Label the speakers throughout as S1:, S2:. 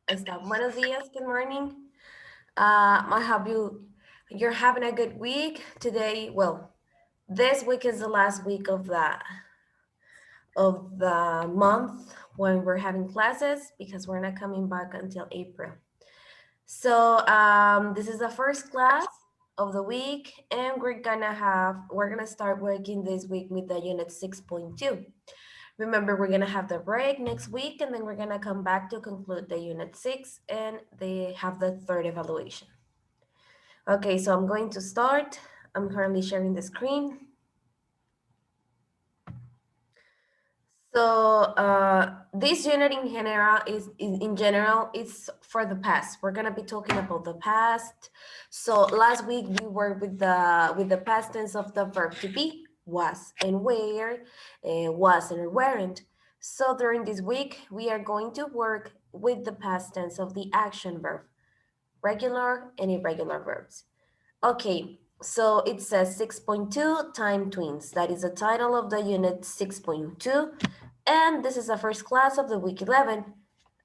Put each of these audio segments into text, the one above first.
S1: Buenos dias, good morning. I hope you're having a good week today. Well, this week is the last week of the month when we're having classes because we're not coming back until April. So this is the first class of the week, and we're gonna start working this week with the unit 6.2. Remember, we're gonna have the break next week, and then we're gonna come back to conclude the unit 6, and they have the third evaluation. Okay, so I'm going to start. I'm currently sharing the screen. So this unit in general is for the past. We're gonna be talking about the past. So last week we worked with the past tense of the verb to be, was and were, was and weren't. So during this week we are going to work with the past tense of the action verb, regular and irregular verbs. Okay, so it says 6.2 time twins. That is the title of the unit 6.2. And this is the first class of the week 11.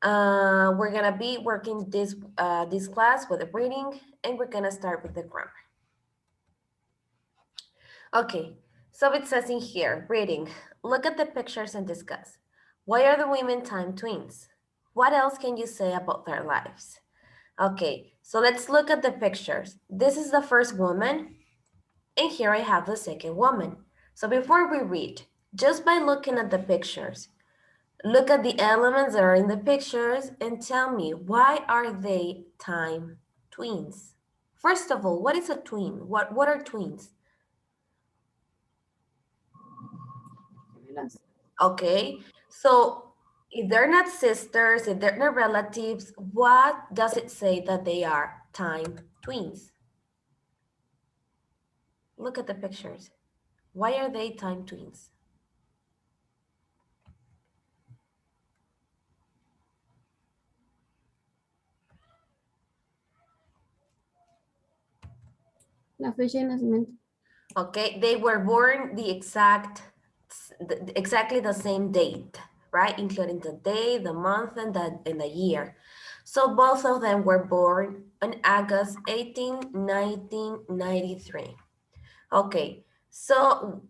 S1: We're gonna be working this class with a reading, and we're gonna start with the grammar. Okay, so it says in here, reading, look at the pictures and discuss. Why are the women time twins? What else can you say about their lives? Okay, so let's look at the pictures. This is the first woman, and here I have the second woman. So before we read, just by looking at the pictures, look at the elements that are in the pictures and tell me, why are they time twins? First of all, what is a twin? What are twins? Okay, so if they're not sisters, if they're not relatives, what does it say that they are time twins? Look at the pictures. Why are they time twins?
S2: La fecha de nacimiento.
S1: Okay, they were born exactly the same date, right? Including the day, the month, and the year. So both of them were born on August 18, 1993. Okay, so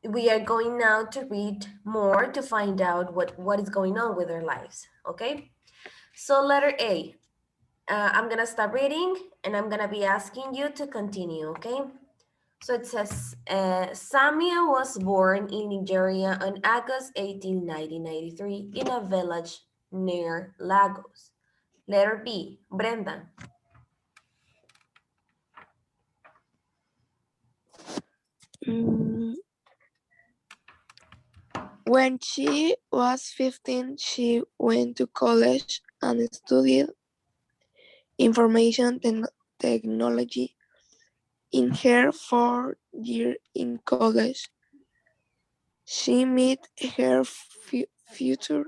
S1: we are going now to read more to find out what is going on with their lives, okay? So letter A, I'm gonna start reading and I'm gonna be asking you to continue, okay? So it says, Samia was born in Nigeria on August 18, 1993 in a village near Lagos. Letter B, Brenda.
S3: When she was 15, she went to college and studied information technology. In her 4 year in college, she met her future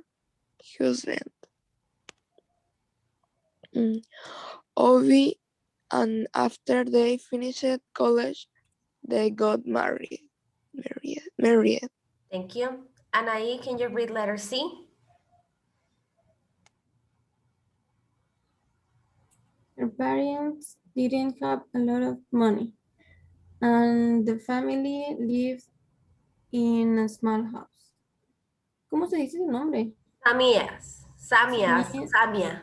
S3: husband, Ovi, and after they finished college, they got married. Married.
S1: Thank you. Anaí, can you read letter C?
S2: Her parents didn't have a lot of money, and the family lived in a small house. ¿Cómo se dice su nombre?
S1: Samia,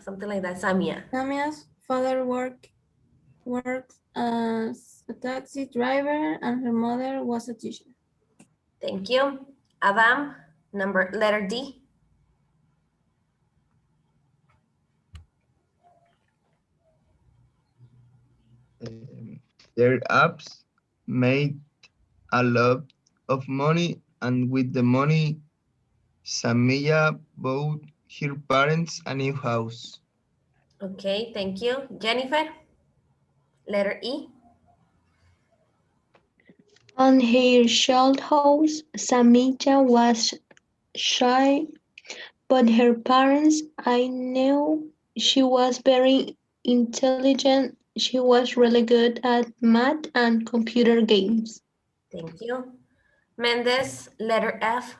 S1: something like that, Samia.
S2: Samia's father worked as a taxi driver, and her mother was a teacher.
S1: Thank you. Adam, letter D.
S4: Their apps made a lot of money, and with the money, Samia bought her parents a new house.
S1: Okay, thank you. Jennifer, letter E.
S5: On her child house, Samija was shy, but her parents, I knew she was very intelligent. She was really good at math and computer games.
S1: Thank you. Mendez, letter F.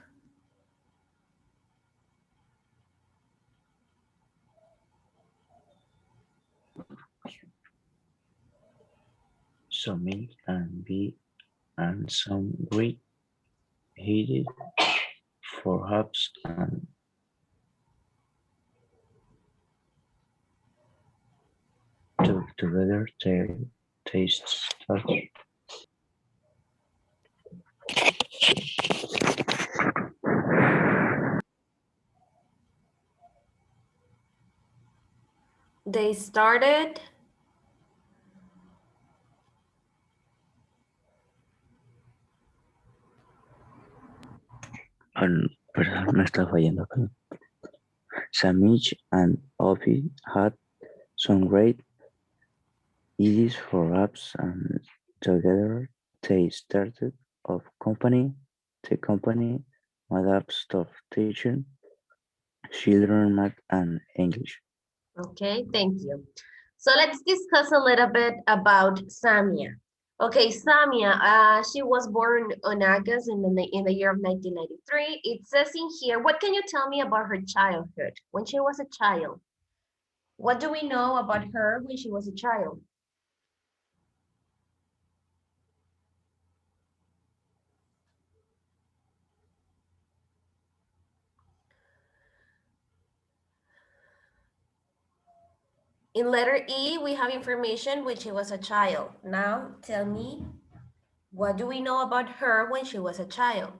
S6: some milk and beer and some great heated for hops and together their taste started.
S1: They started.
S6: Perdón, me está fallando acá. Samich and Ovi had some great ideas for apps and together they started of the company made up stuff teaching children math and English.
S1: Okay, thank you. So let's discuss a little bit about Samia. Okay, Samia, she was born on August in the year of 1993. It says in here, what can you tell me about her childhood when she was a child? What do we know about her when she was a child? In letter E, we have information when she was a child. Now, tell me, what do we know about her when she was a child?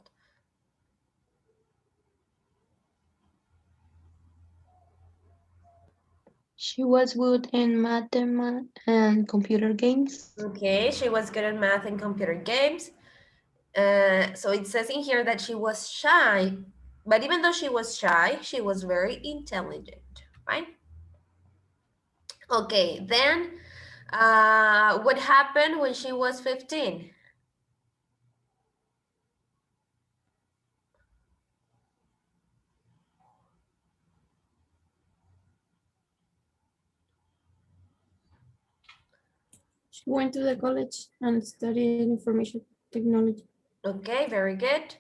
S5: She was good in mathematics and computer games.
S1: Okay, she was good at math and computer games. So it says in here that she was shy, but even though she was shy, she was very intelligent, right? Okay, then what happened when she was 15?
S2: She went to the college and studied information technology.
S1: Okay, very good.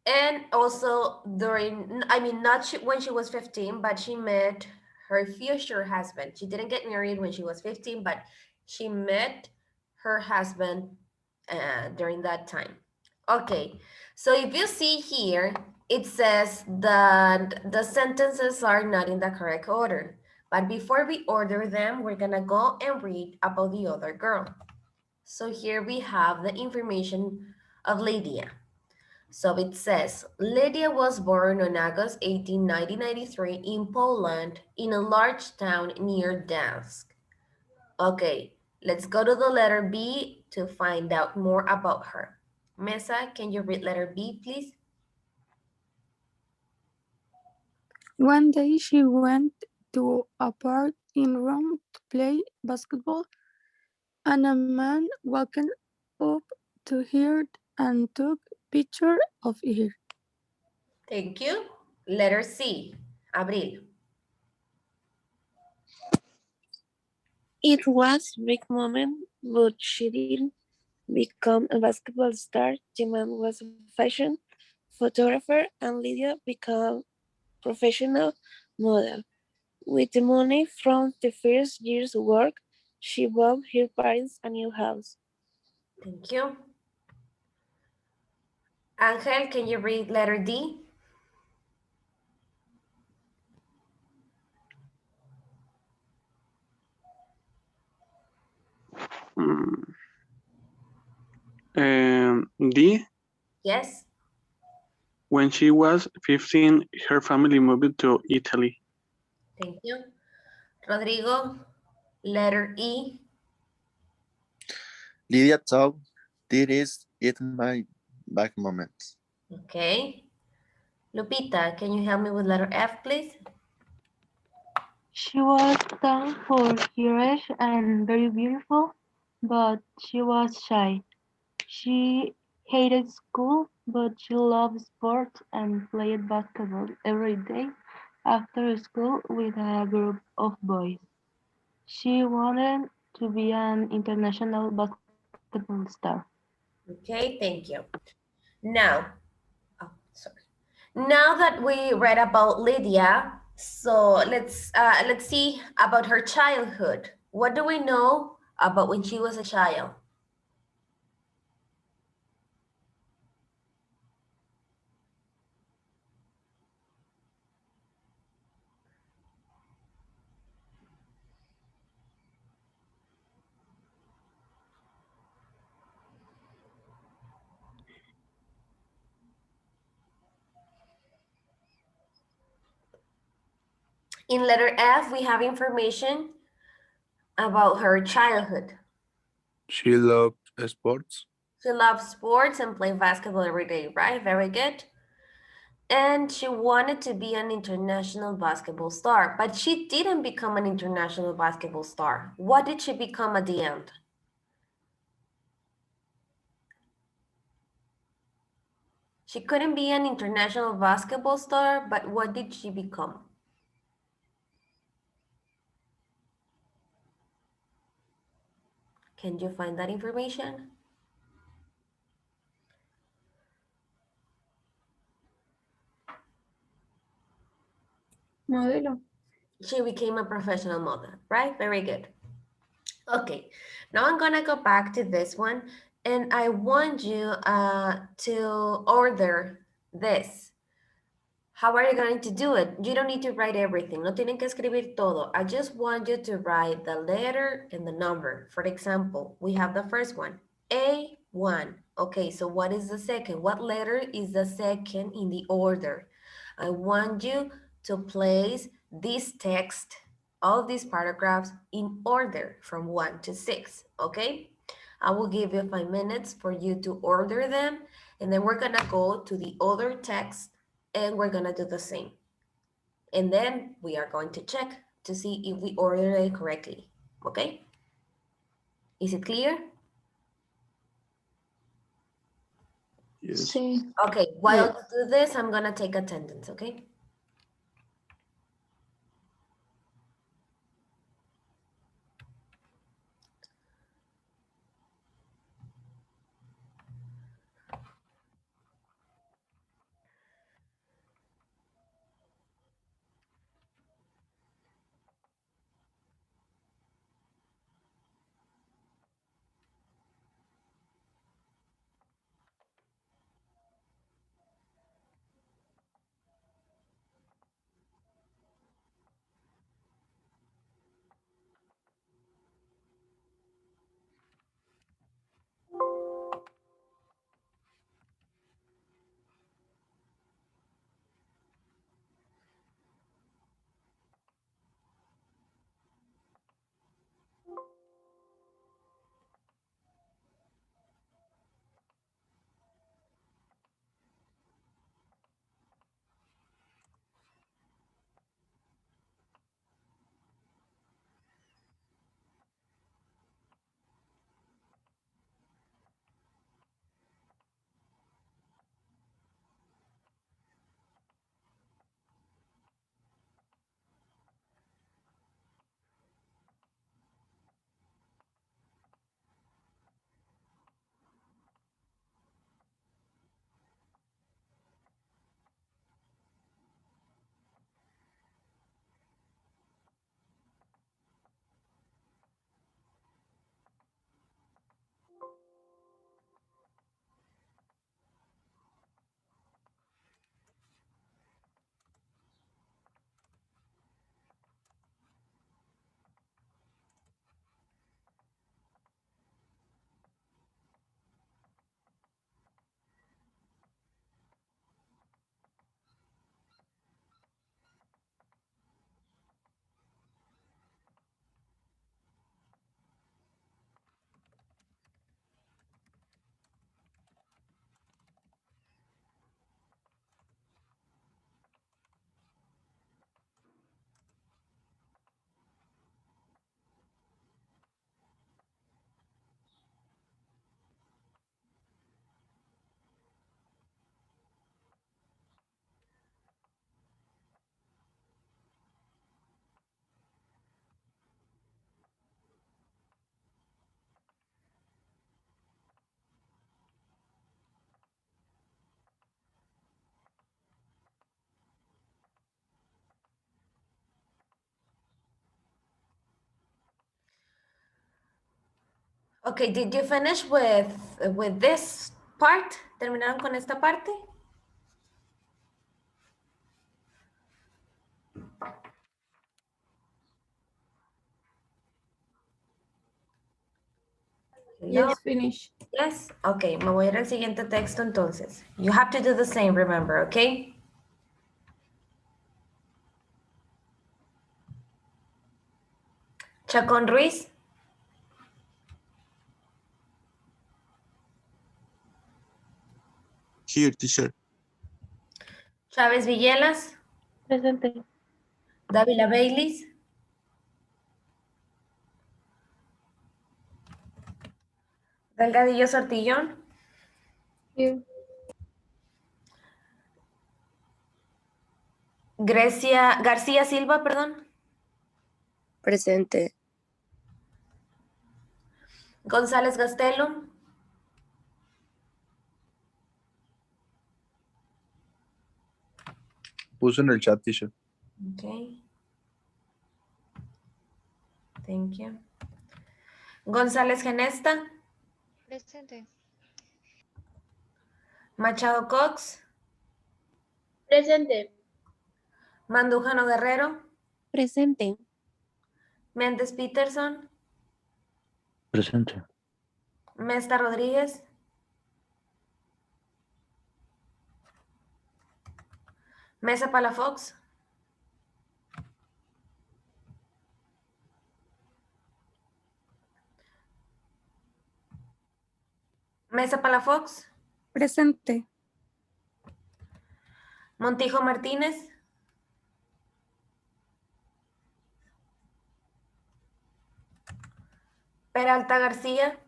S1: And also during, I mean, not when she was 15, but she met her future husband. She didn't get married when she was 15, but she met her husband during that time. Okay, so if you see here, it says that the sentences are not in the correct order. But before we order them, we're gonna go and read about the other girl. So here we have the information of Lydia. So it says, Lydia was born on August 18, 1993 in Poland in a large town near Dansk. Okay, let's go to the letter B to find out more about her. Mesa, can you read letter B, please?
S3: One day she went to a park in Rome to play basketball, and a man walked up to her and took picture of her.
S1: Thank you. Letter C, Abril.
S7: It was a big moment, but she didn't become a basketball star. The man was a fashion photographer, and Lydia became professional model. With the money from the first year's work, she bought her parents a new house.
S1: Thank you. Angel, can you read letter D?
S8: D.
S1: Yes.
S8: When she was 15, her family moved to Italy.
S1: Thank you. Rodrigo, letter E.
S9: Lydia thought this is it my back moments.
S1: Okay. Lupita, can you help me with letter F, please?
S5: She was tall for her age and very beautiful, but she was shy. She hated school, but she loved sports and played basketball every day after school with a group of boys. She wanted to be an international basketball star.
S1: Okay, thank you. Now, oh, sorry. Now that we read about Lydia, so let's see about her childhood. What do we know about when she was a child? In letter F, we have information about her childhood.
S9: She loved sports.
S1: She loves sports and play basketball every day, right? Very good. And she wanted to be an international basketball star, but she didn't become an international basketball star. What did she become at the end? She couldn't be an international basketball star, but what did she become? Can you find that information?
S2: Modelo.
S1: She became a professional model, right? Very good. Okay, now I'm gonna go back to this one and I want you to order this. How are you going to do it? You don't need to write everything. No tienen que escribir todo. I just want you to write the letter and the number. For example, we have the first one, A1. Okay, so what is the second? What letter is the second in the order? I want you to place this text, all these paragraphs in order from 1 to 6, okay? I will give you 5 minutes for you to order them, and then we're gonna go to the other text and we're gonna do the same. And then we are going to check to see if we ordered it correctly, okay? Is it clear?
S9: Yes.
S5: Sí.
S1: Okay, while
S2: Yes.
S1: you do this, I'm gonna take attendance, okay? Okay, did you finish with this part? ¿Terminaron con esta parte? No?
S2: Yes, finish.
S1: Yes? Okay, me voy a ir al siguiente texto entonces. You have to do the same, remember, okay? Chacón Ruiz.
S9: Here, teacher.
S1: Chávez Villelas.
S7: Presente.
S1: Dávila Baylis. Delgadillo Sortillón.
S2: Here.
S1: García Silva, perdón.
S7: Presente.
S1: González Gastelo.
S9: Puso en el chat, teacher.
S1: Okay. Thank you. González Genesta.
S10: Presente.
S1: Machado Cox.
S10: Presente.
S1: Mandujano Guerrero.
S7: Presente.
S1: Méndez Peterson.
S6: Presente.
S1: Mesta Rodríguez. Mesa Palafox. Mesa Palafox.
S3: Presente.
S1: Montijo Martínez. Peralta García.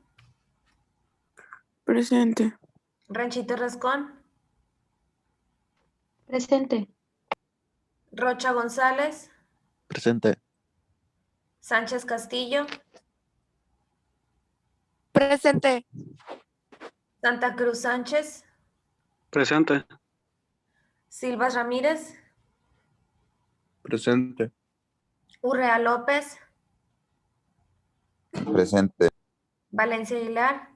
S3: Presente.
S1: Ranchito Rascón.
S5: Presente.
S1: Rocha González.
S9: Presente.
S1: Sánchez Castillo.
S7: Presente.
S1: Santa Cruz Sánchez.
S8: Presente.
S1: Silvas Ramírez.
S9: Presente.
S1: Urrea López.
S9: Presente.
S1: Valencia Aguilar.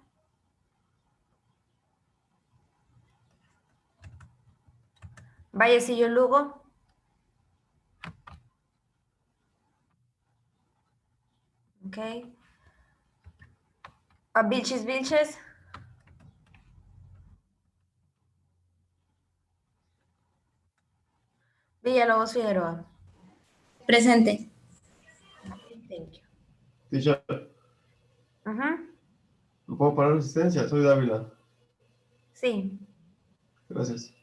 S1: Vallecillo Lugo. Ok. Vilches Vilches. Villalobos Figueroa.
S10: Presente.
S1: Thank you.
S11: Teacher,
S1: Ujú.
S11: ¿lo puedo parar asistencia? Soy Dávila.
S1: Sí,
S11: Gracias.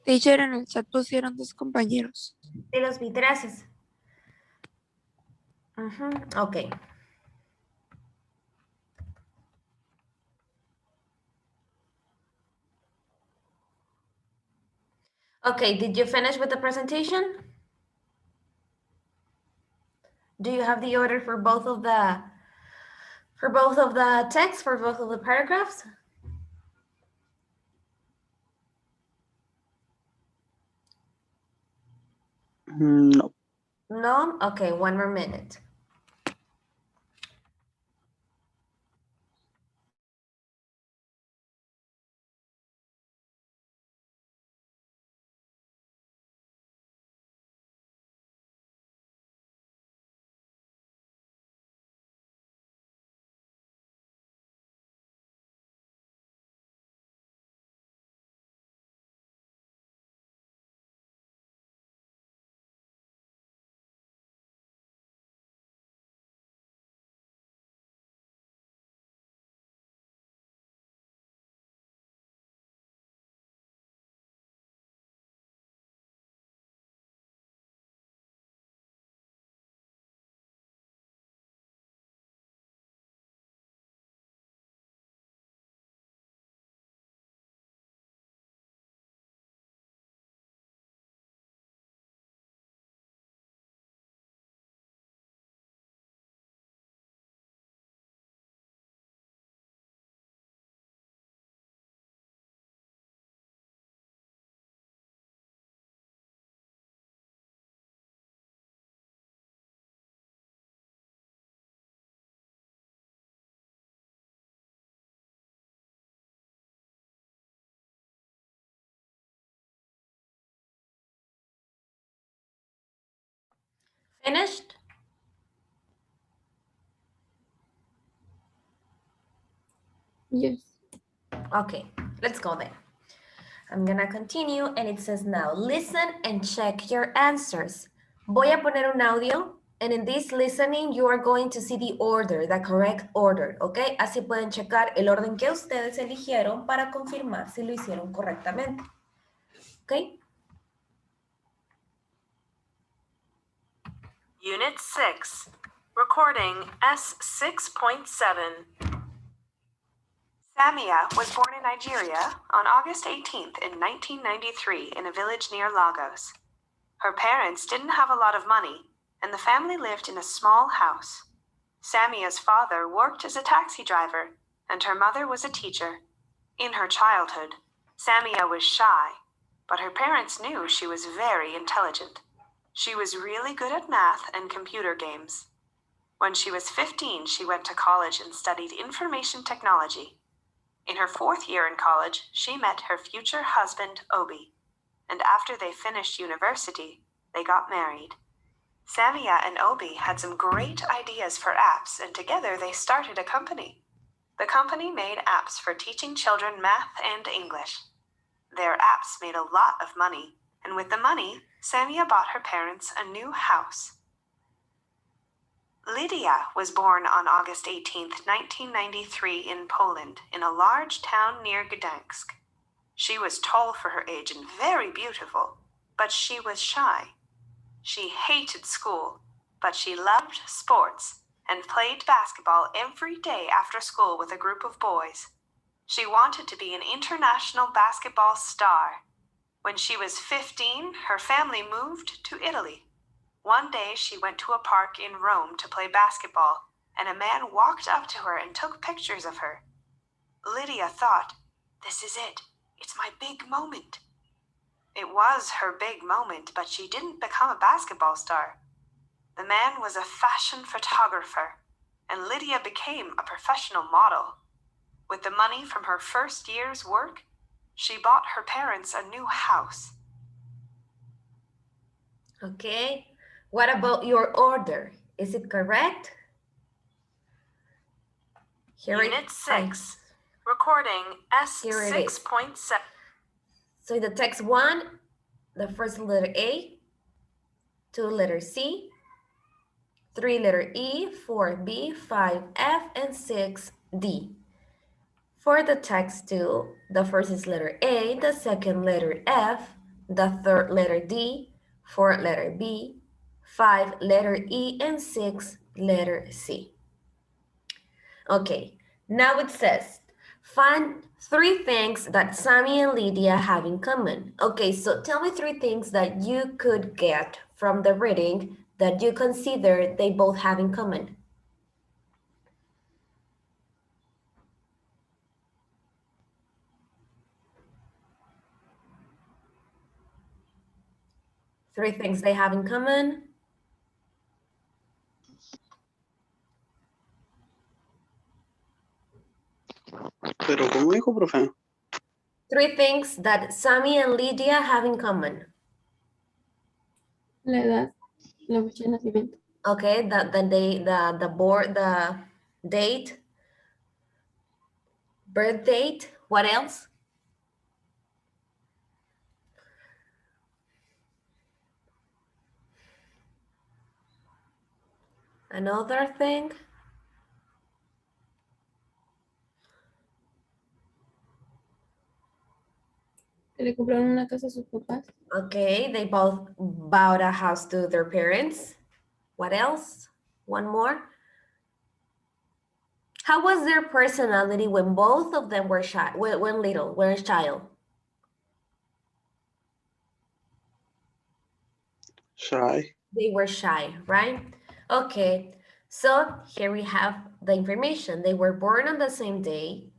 S3: Teacher, en el chat pusieron 2 compañeros.
S1: sí los vi, gracias. Ujú, ok. Okay, did you finish with the presentation? Do you have the order for both of the texts, for both of the paragraphs?
S8: No.
S1: No? Okay, one more minute. Finished?
S2: Yes.
S1: Okay, let's go there. I'm gonna continue and it says now, listen and check your answers. Voy a poner un audio And in this listening, you are going to see the order, the correct order, ¿ok? Así pueden checar el orden que ustedes eligieron para confirmar si lo hicieron correctamente, ¿ok?
S12: Unit 6, recording S6.7. Samia was born in Nigeria on August 18th in 1993 in a village near Lagos. Her parents didn't have a lot of money, and the family lived in a small house. Samia's father worked as a taxi driver, and her mother was a teacher. In her childhood, Samia was shy, but her parents knew she was very intelligent. She was really good at math and computer games. When she was 15, she went to college and studied information technology. In her 4th year in college, she met her future husband, Obi, and after they finished university, they got married. Samia and Obi had some great ideas for apps, and together they started a company. The company made apps for teaching children math and English. Their apps made a lot of money, and with the money, Samia bought her parents a new house. Lydia was born on August 18, 1993 in Poland, in a large town near Gdansk. She was tall for her age and very beautiful, but she was shy. She hated school, but she loved sports and played basketball every day after school with a group of boys. She wanted to be an international basketball star. When she was 15, her family moved to Italy. One day she went to a park in Rome to play basketball, and a man walked up to her and took pictures of her. Lydia thought, "This is it. It's my big moment." It was her big moment, but she didn't become a basketball star. The man was a fashion photographer, and Lydia became a professional model. With the money from her first year's work, she bought her parents a new house.
S1: Okay, what about your order? Is it correct?
S12: Unit 6, recording S6.7.
S1: So the text 1, the first letter A, 2 letter C, 3 letter E, 4 B, 5 F, and 6 D. For the text 2, the first is letter A, the second letter F, the third letter D, 4 letter B, 5 letter E, and 6 letter C. Okay, now it says, find 3 things that Sammy and Lydia have in common. Okay, so tell me 3 things that you could get from the reading that you consider they both have in common. Three things they have in common.
S8: Pero, ¿cómo dijo, profe?
S1: 3 things that Sammy and Lydia have in common.
S2: La edad, la fecha de nacimiento.
S1: Okay, the date, birth date. What else? Another thing.
S2: Que le compraron una casa a sus papás.
S1: Okay, they both bought a house to their parents. What else? One more. How was their personality when both of them were shy, when little, were a child?
S8: Shy.
S1: They were shy, right? Okay, so here we have the information. They were born on the same day.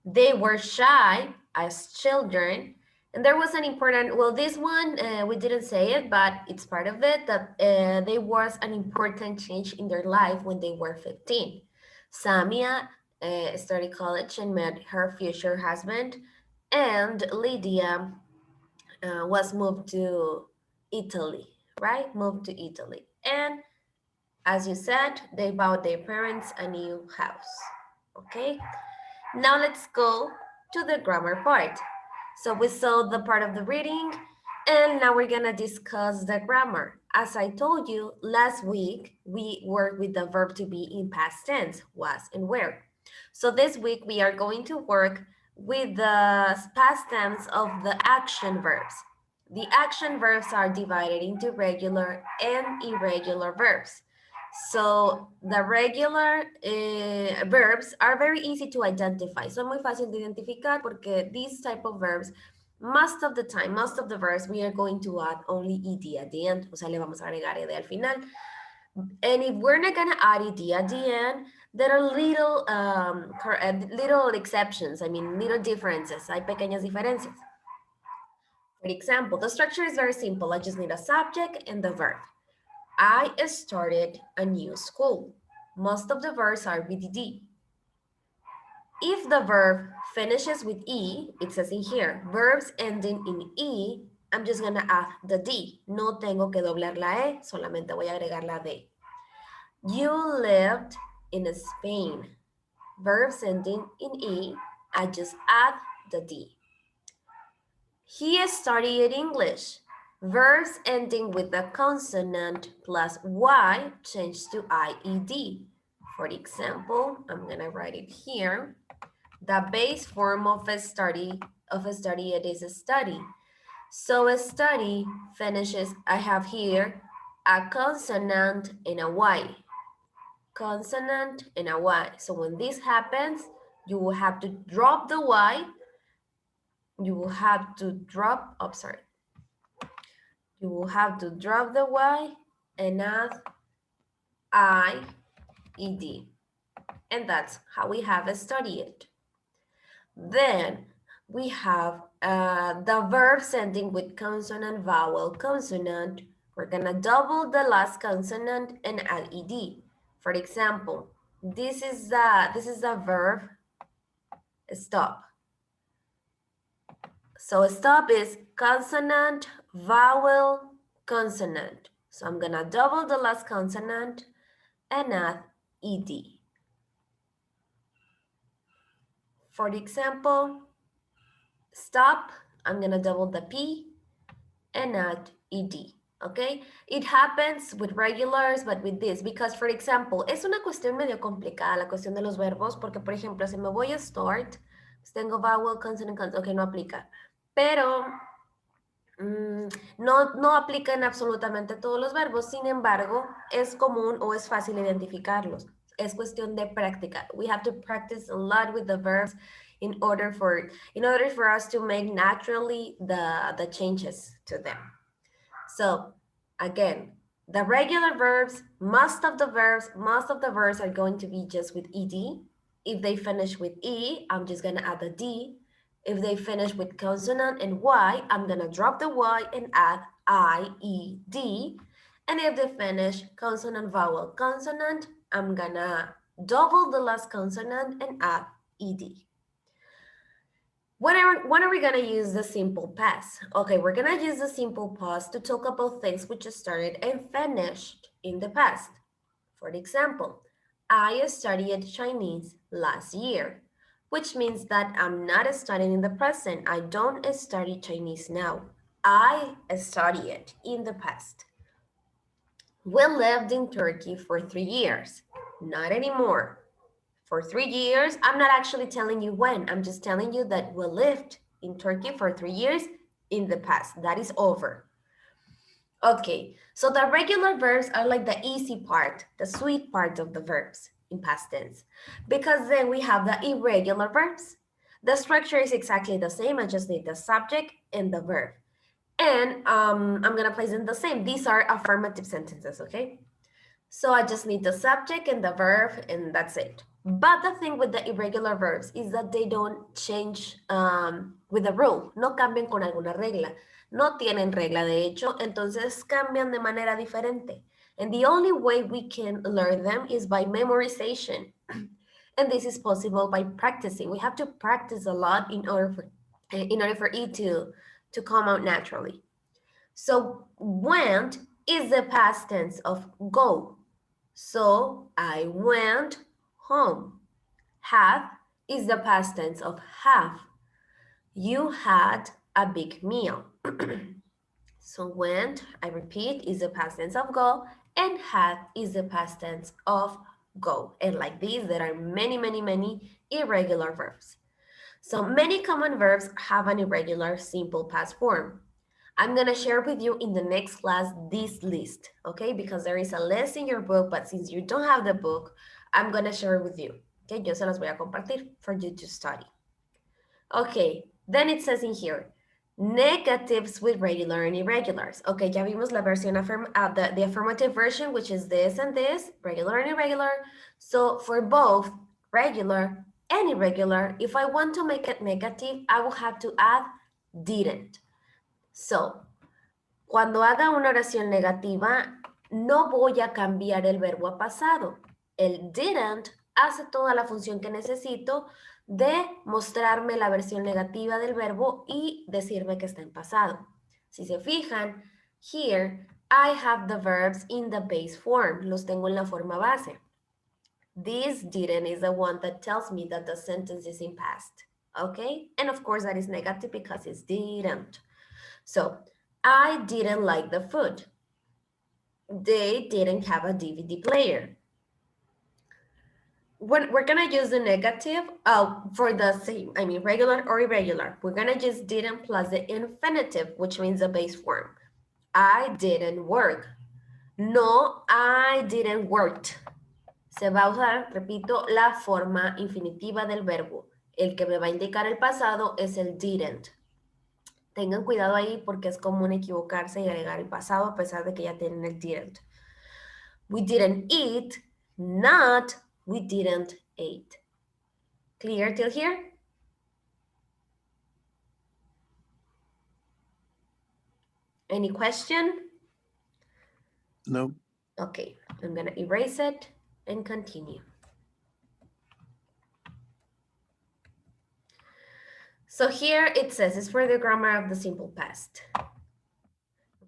S1: They were shy as children. And there was an important, well, this one, we didn't say it, but it's part of it, that there was an important change in their life when they were 15. Samia started college and met her future husband, and Lydia was moved to Italy, right? Moved to Italy. And as you said, they bought their parents a new house, okay? Now let's go to the grammar part. So we saw the part of the reading And now we're gonna discuss the grammar. As I told you, last week, we worked with the verb to be in past tense, was and were. So this week, we are going to work with the past tense of the action verbs. The action verbs are divided into regular and irregular verbs. So the regular verbs are very easy to identify. Son muy fácil de identificar porque these type of verbs, most of the time, most of the verbs, we are going to add only ed at the end. O sea, le vamos a agregar ed al final. And if we're not gonna add ed at the end, there are little exceptions. I mean, little differences. Hay pequeñas diferencias. For example, the structure is very simple. I just need a subject and the verb. I started a new school. Most of the verbs are with ed. If the verb finishes with E, it says in here, verbs ending in E, I'm just gonna add the D. No tengo que doblar la E, solamente voy a agregar la D. You lived in Spain. Verbs ending in E, I just add the D. He studied English. Verbs ending with the consonant plus Y change to IED. For example, I'm gonna write it here. The base form of a study it is a study. So a study finishes, I have here a consonant and a Y. Consonant and a Y. So when this happens, you will have to drop the Y. You will have to drop, You will have to drop the Y and add IED. And that's how we have studied. Then we have the verbs ending with consonant, vowel, consonant. We're gonna double the last consonant and add ed. For example, this is the verb stop. So stop is consonant, vowel, consonant. So I'm gonna double the last consonant and add ed. For example, stop, I'm gonna double the P and add ed, okay? It happens with regulars, but with this, because for example, es una cuestión medio complicada la cuestión de los verbos, porque por ejemplo, si me voy a start, pues tengo vowel, consonant, consonant, ok, no aplica. Pero no aplica en absolutamente todos los verbos, sin embargo, es común o es fácil identificarlos. Es cuestión de práctica. We have to practice a lot with the verbs in order for us to make naturally the changes to them. So again, the regular verbs, most of the verbs are going to be just with ed. If they finish with E, I'm just gonna add the D. If they finish with consonant and Y, I'm gonna drop the Y and add IED. And if they finish consonant, vowel, consonant, I'm gonna double the last consonant and add ED. When are we gonna use the simple past? Okay, we're gonna use the simple past to talk about things which started and finished in the past. For example, I studied Chinese last year, which means that I'm not studying in the present. I don't study Chinese now. I study it in the past. We lived in Turkey for 3 years. Not anymore. For 3 years, I'm not actually telling you when. I'm just telling you that we lived in Turkey for 3 years in the past. That is over. Okay, so the regular verbs are like the easy part, the sweet part of the verbs in past tense, because then we have the irregular verbs. The structure is exactly the same. I just need the subject and the verb. And I'm gonna place them the same. These are affirmative sentences, okay? So I just need the subject and the verb, and that's it. But the thing with the irregular verbs is that they don't change with the rule. No cambian con alguna regla. No tienen regla, de hecho, entonces cambian de manera diferente. And the only way we can learn them is by memorization. And this is possible by practicing. We have to practice a lot in order for it to come out naturally. So went is the past tense of go. So I went home. Have is the past tense of have. You had a big meal. So went, I repeat, is the past tense of go, and had is the past tense of go. And like these, there are many, many, many irregular verbs. So many common verbs have an irregular simple past form. I'm gonna share with you in the next class this list, okay? Because there is a list in your book, but since you don't have the book, I'm gonna share it with you. Okay, yo se las voy a compartir for you to study. Okay, then it says in here, negatives with regular and irregulars. Okay, ya vimos la versión the affirmative version, which is this and this, regular and irregular. So for both regular and irregular, if I want to make it negative, I will have to add didn't. So, cuando haga una oración negativa, no voy a cambiar el verbo a pasado. El didn't hace toda la función que necesito de mostrarme la versión negativa del verbo y decirme que está en pasado. Si se fijan, here I have the verbs in the base form. Los tengo en la forma base. This didn't is the one that tells me that the sentence is in past. Okay? And of course that is negative because it's didn't. So, I didn't like the food. They didn't have a DVD player. When we're gonna use the negative for the same, I mean regular or irregular, we're gonna just didn't plus the infinitive, which means the base form. I didn't work. No, I didn't work. Se va a usar, repito, la forma infinitiva del verbo. El que me va a indicar el pasado es el didn't. Tengan cuidado ahí porque es común equivocarse y agregar el pasado a pesar de que ya tienen el didn't. We didn't eat, not we didn't eat. Clear till here? Any question?
S9: No.
S1: Okay, I'm gonna erase it and continue. So here it says, it's for the grammar of the simple past.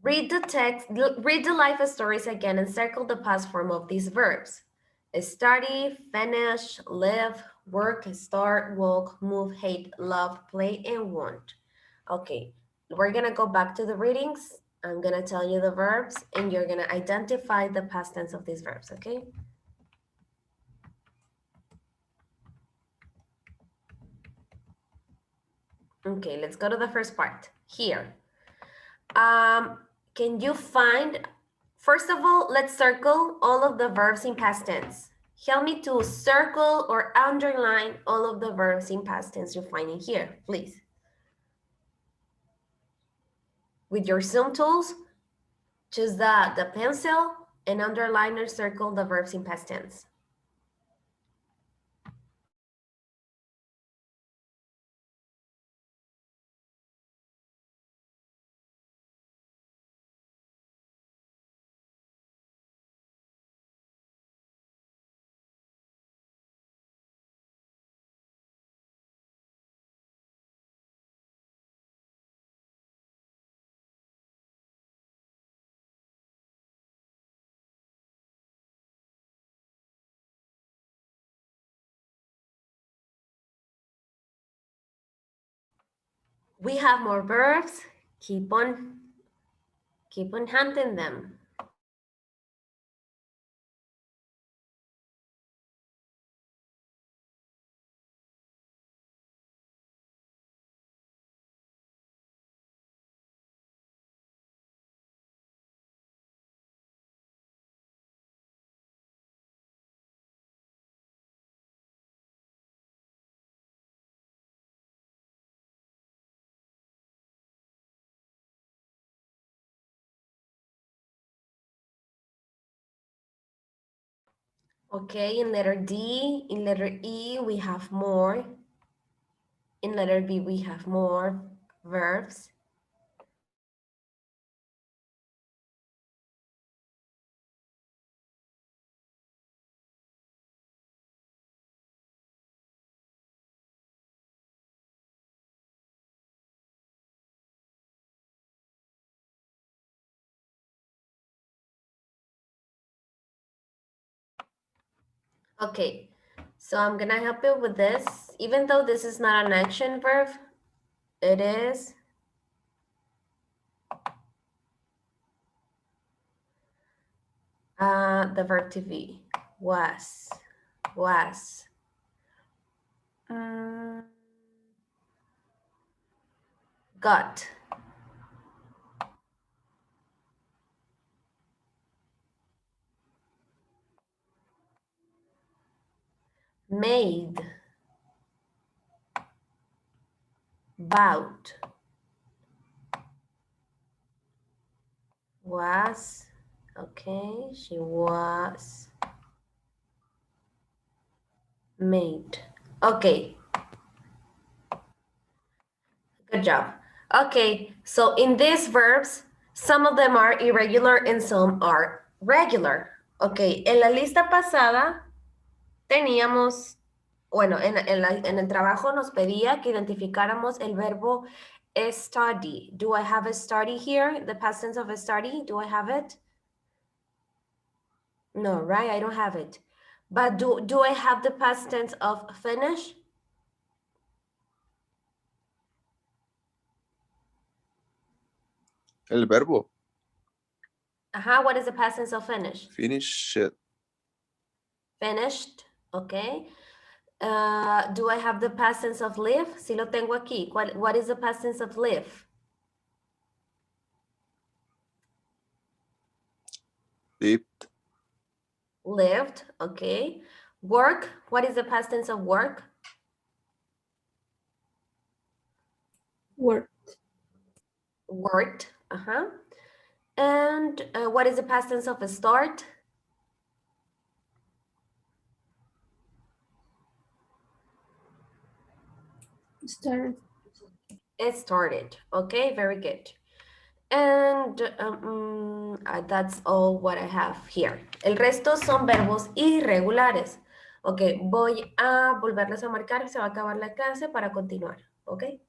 S1: Read the text, read the life stories again and circle the past form of these verbs. Study, finish, live, work, start, walk, move, hate, love, play, and want. Okay, we're gonna go back to the readings. I'm gonna tell you the verbs and you're gonna identify the past tense of these verbs, okay? Okay, let's go to the first part, here. Can you find, first of all, let's circle all of the verbs in past tense. Help me to circle or underline all of the verbs in past tense you're finding here, please. With your Zoom tools, choose the pencil and underline or circle the verbs in past tense. We have more verbs. Keep on hunting them. Okay, in letter D, in letter E, we have more. In letter B, we have more verbs. Okay, so I'm gonna help you with this. Even though this is not an action verb, it is the verb to be. Was. Got. Made. Bought. Was. Okay, she was made. Okay. Good job. Okay, so in these verbs, some of them are irregular and some are regular. Okay, en la lista pasada teníamos, bueno, en el trabajo nos pedía que identificáramos el verbo study. Do I have a study here? The past tense of a study, do I have it? No, right? I don't have it. But do I have the past tense of finish?
S9: El verbo.
S1: What is the past tense of finish?
S9: Finish it.
S1: Finished, okay. Do I have the past tense of live? Si lo tengo aquí. What is the past tense of live?
S9: Lived.
S1: Lived, okay. Work, what is the past tense of work?
S2: Worked.
S1: Worked, And what is the past tense of start?
S2: Started.
S1: It started, okay, very good. And that's all what I have here. El resto son verbos irregulares. Ok, voy a volverles a marcar, se va a acabar la clase para continuar, ok.